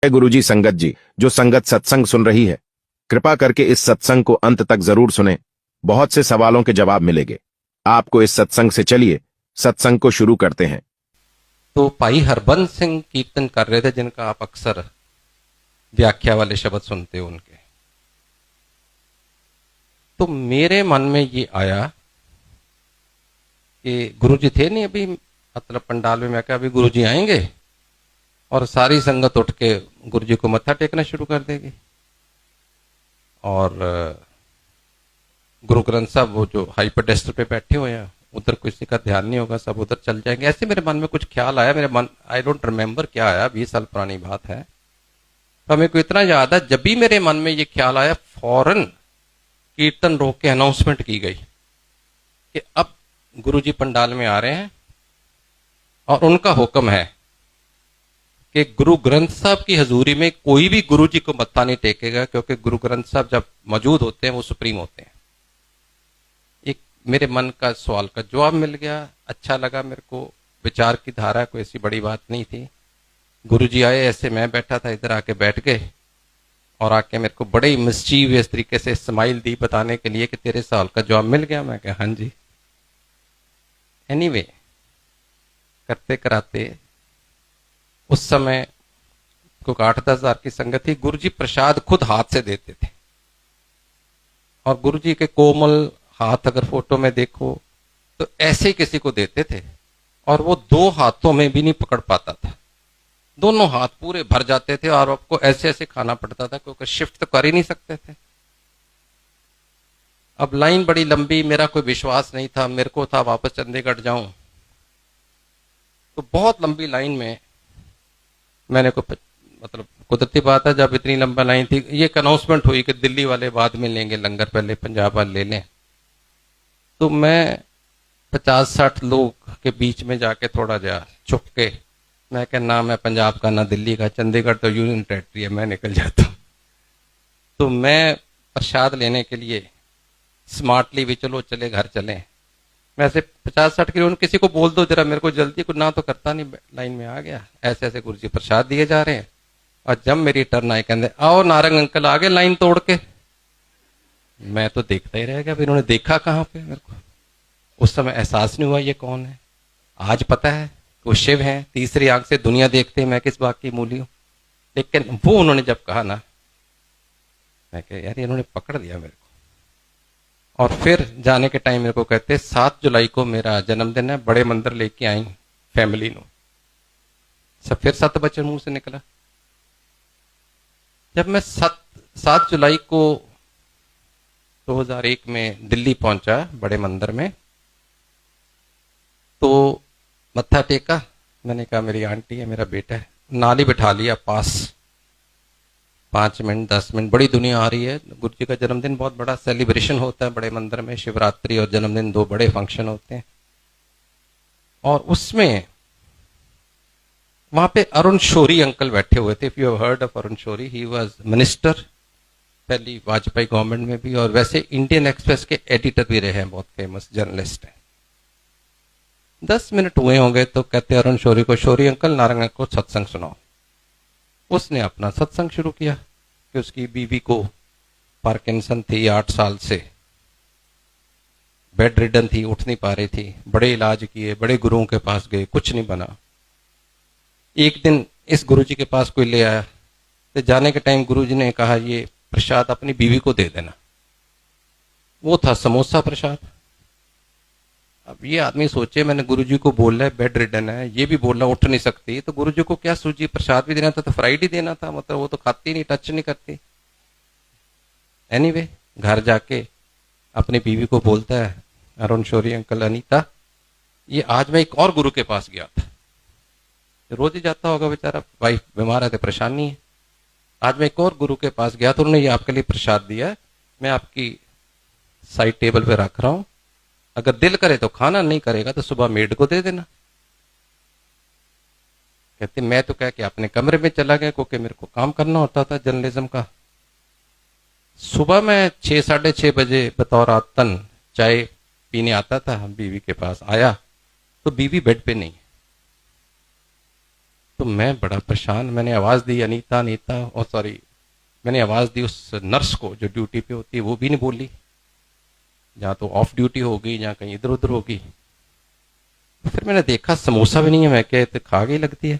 है गुरुजी संगत जी। जो संगत सत्संग सुन रही है, कृपा करके इस सत्संग को अंत तक जरूर सुने। बहुत से सवालों के जवाब मिलेंगे आपको इस सत्संग से। चलिए सत्संग को शुरू करते हैं। तो भाई हरबंस सिंह कीर्तन कर रहे थे, जिनका आप अक्सर व्याख्या वाले शब्द सुनते हो उनके। तो मेरे मन में ये आया कि गुरुजी थे नहीं अभी, मतलब पंडाल में। मैं कहा अभी गुरुजी आएंगे और सारी संगत उठ के गुरुजी को मत्था टेकना शुरू कर देगी, और गुरु ग्रंथ साहब वो जो हाई पेडेस्टल पे बैठे हुए हैं, उधर किसी का ध्यान नहीं होगा, सब उधर चल जाएंगे। ऐसे मेरे मन में कुछ ख्याल आया। मेरे मन, आई डोंट रिमेम्बर क्या आया, 20 साल पुरानी बात है, तो मेरे को इतना याद है, जब भी मेरे मन में ये ख्याल आया, फौरन कीर्तन रोक के अनाउंसमेंट की गई कि अब गुरुजी पंडाल में आ रहे हैं और उनका हुक्म है कि गुरु ग्रंथ साहब की हजूरी में कोई भी गुरुजी को मत्था नहीं टेकेगा, क्योंकि गुरु ग्रंथ साहब जब मौजूद होते हैं वो सुप्रीम होते हैं। एक मेरे मन का सवाल का जवाब मिल गया, अच्छा लगा मेरे को। विचार की धारा कोई ऐसी बड़ी बात नहीं थी। गुरुजी आए, ऐसे मैं बैठा था, इधर आके बैठ गए और आके मेरे को बड़े ही मिस्चीवियस तरीके से स्माइल दी, बताने के लिए कि तेरे सवाल का जवाब मिल गया। मैं कहा हाँ जी। एनीवे, करते कराते उस समय को 8-10 हजार की संगत थी। गुरुजी प्रसाद खुद हाथ से देते थे, और गुरुजी के कोमल हाथ अगर फोटो में देखो तो ऐसे किसी को देते थे, और वो 2 हाथों में भी नहीं पकड़ पाता था, दोनों हाथ पूरे भर जाते थे, और आपको ऐसे ऐसे खाना पड़ता था क्योंकि शिफ्ट तो कर ही नहीं सकते थे। अब लाइन बड़ी लंबी, मेरा कोई विश्वास नहीं था, मेरे को था वापस चंडीगढ़ जाऊं, तो बहुत लंबी लाइन में मैंने को, मतलब कुदरती बात है, जब इतनी लंबा लाइन थी, ये एक अनाउंसमेंट हुई कि दिल्ली वाले बाद में लेंगे लंगर, पहले पंजाब वाले ले लें। तो मैं 50-60 लोग के बीच में जाके थोड़ा जा छुप के, मैं क्या, ना मैं पंजाब का ना दिल्ली का, चंडीगढ़ तो यूनियन टेरिटरी है, मैं निकल जाता हूँ। तो मैं प्रसाद लेने के लिए स्मार्टली भी, चलो चले घर चले, मैं ऐसे 50-60 किलो, किसी को बोल दो जरा, मेरे को जल्दी, कुछ ना तो करता नहीं, लाइन में आ गया। ऐसे ऐसे गुरुजी प्रसाद दिए जा रहे हैं, और जब मेरी टर्न आई, कहते आओ नारंग अंकल आ गए लाइन तोड़ के। मैं तो देखता ही रह गया, फिर इन्होंने देखा कहाँ पे, मेरे को उस समय एहसास नहीं हुआ ये कौन है। आज पता है वो शिव हैं, तीसरी आंख से दुनिया देखते हैं, मैं किस बात की मूली हूं। लेकिन वो उन्होंने जब कहा ना, मैं कहा यार इन्होंने पकड़ दिया मेरे को। और फिर जाने के टाइम मेरे को कहते 7 जुलाई को मेरा जन्मदिन है, बड़े मंदिर लेके आई फैमिली नो। सब फिर 7 बच्चे मुंह से निकला। जब मैं 7 जुलाई को 2001 में दिल्ली पहुंचा बड़े मंदिर में, तो मत्था टेका, मैंने कहा मेरी आंटी है, मेरा बेटा है, नाली बिठा लिया पास, 5 मिनट 10 मिनट, बड़ी दुनिया आ रही है। गुरु जी का जन्मदिन बहुत बड़ा सेलिब्रेशन होता है बड़े मंदिर में, शिवरात्रि और जन्मदिन 2 बड़े फंक्शन होते हैं। और उसमें वहां पे अरुण शौरी अंकल बैठे हुए थे। If you have heard of Arun Shourie, he was minister पहली वाजपेयी गवर्नमेंट में भी, और वैसे इंडियन एक्सप्रेस के एडिटर भी रहे हैं, बहुत फेमस जर्नलिस्ट हैं। 10 मिनट हुए होंगे तो कहते अरुण शौरी को, शौरी अंकल नारंग को सत्संग सुनाओ। उसने अपना सत्संग शुरू किया कि उसकी बीवी को पार्किंसन थी, 8 साल से बेड रिडन थी, उठ नहीं पा रही थी, बड़े इलाज किए, बड़े गुरुओं के पास गए, कुछ नहीं बना। एक दिन इस गुरुजी के पास कोई ले आया, तो जाने के टाइम गुरुजी ने कहा ये प्रसाद अपनी बीवी को दे देना। वो था समोसा प्रसाद। अब ये आदमी सोचे, मैंने गुरुजी को बोला है बेड रिडन है, ये भी बोला उठ नहीं सकती, तो गुरुजी को क्या सूझी, प्रसाद भी देना था तो फ्राइड ही देना था, मतलब वो तो खाती नहीं, टच नहीं करती। एनीवे, घर जाके अपनी बीवी को बोलता है, अरुण शौरी अंकल, अनीता, ये आज मैं एक और गुरु के पास गया था, रोज ही जाता होगा बेचारा, वाइफ बीमार है तो परेशानी है, आज मैं एक और गुरु के पास गया तो उन्होंने ये आपके लिए प्रसाद दिया है, मैं आपकी साइड टेबल पे रख रहा हूं, अगर दिल करे तो खाना, नहीं करेगा तो सुबह मेड को दे देना। कहते मैं तो कह के अपने कमरे में चला गया, क्योंकि मेरे को काम करना होता था जर्नलिज्म का। सुबह मैं 6-6:30 बजे बतौर आदतन चाय पीने आता था, बीवी के पास आया तो बीवी बेड पे नहीं। तो मैं बड़ा परेशान, मैंने आवाज़ दी अनीता अनीता, और सॉरी मैंने आवाज़ दी उस नर्स को जो ड्यूटी पे होती है, वो भी नहीं बोली, या तो ऑफ ड्यूटी होगी या कहीं इधर उधर होगी। फिर मैंने देखा समोसा भी नहीं है, मैं क्या तो खा गई लगती है।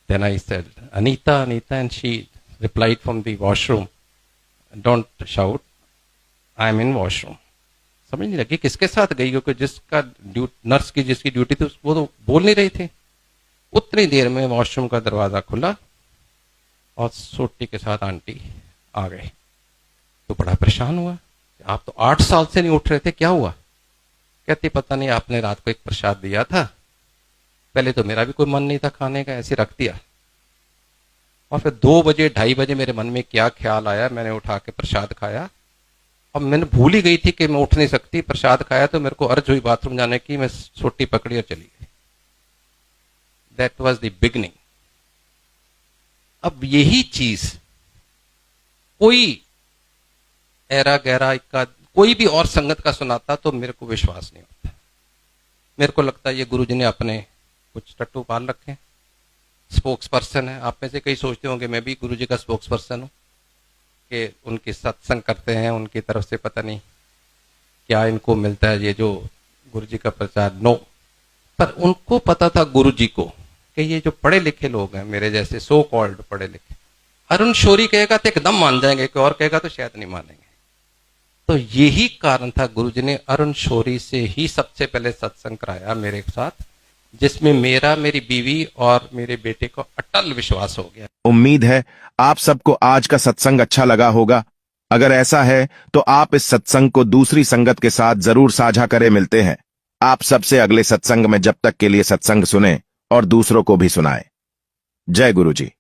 Then I said Anita Anita and she replied from the washroom, don't shout, I am in washroom. समझ नहीं लगी किसके साथ गई, क्योंकि जिसका नर्स की जिसकी ड्यूटी थी वो तो बोल नहीं रही थी। उतनी देर में वॉशरूम का दरवाजा खुला और सोटी के साथ आंटी आ गए। तो बड़ा परेशान हुआ, आप तो 8 साल से नहीं उठ रहे थे, क्या हुआ? कहती पता नहीं, आपने रात को एक प्रसाद दिया था, पहले तो मेरा भी कोई मन नहीं था खाने का, ऐसे रख दिया, और फिर 2 बजे 2:30 बजे मेरे मन में क्या ख्याल आया, मैंने उठा के प्रसाद खाया। अब मैंने भूल ही गई थी कि मैं उठ नहीं सकती, प्रसाद खाया तो मेरे को अर्ज हुई बाथरूम जाने की, मैं सोटी पकड़ी और चली गई। That was the beginning. अब यही चीज कोई ऐरा गहरा का कोई भी और संगत का सुनाता तो मेरे को विश्वास नहीं होता। मेरे को लगता है ये गुरुजी ने अपने कुछ टट्टू पाल रखे, स्पोक्स पर्सन है। आप में से कई सोचते होंगे मैं भी गुरुजी का स्पोक्स पर्सन हूं, कि उनकी सत्संग करते हैं, उनकी तरफ से पता नहीं क्या इनको मिलता है, ये जो गुरुजी का प्रचार। नो, पर उनको पता था गुरुजी को कि ये जो पढ़े लिखे लोग हैं, मेरे जैसे सो कॉल्ड पढ़े लिखे, अरुण शौरी कहेगा तो एकदम मान जाएंगे, कोई और कहेगा तो शायद नहीं मानेंगे। तो यही कारण था गुरुजी ने अरुण शौरी से ही सबसे पहले सत्संग कराया मेरे साथ, जिसमें मेरा, मेरी बीवी और मेरे बेटे को अटल विश्वास हो गया। उम्मीद है आप सबको आज का सत्संग अच्छा लगा होगा। अगर ऐसा है तो आप इस सत्संग को दूसरी संगत के साथ जरूर साझा करें। मिलते हैं आप सबसे अगले सत्संग में, जब तक के लिए सत्संग सुने और दूसरों को भी सुनाएं। जय गुरुजी।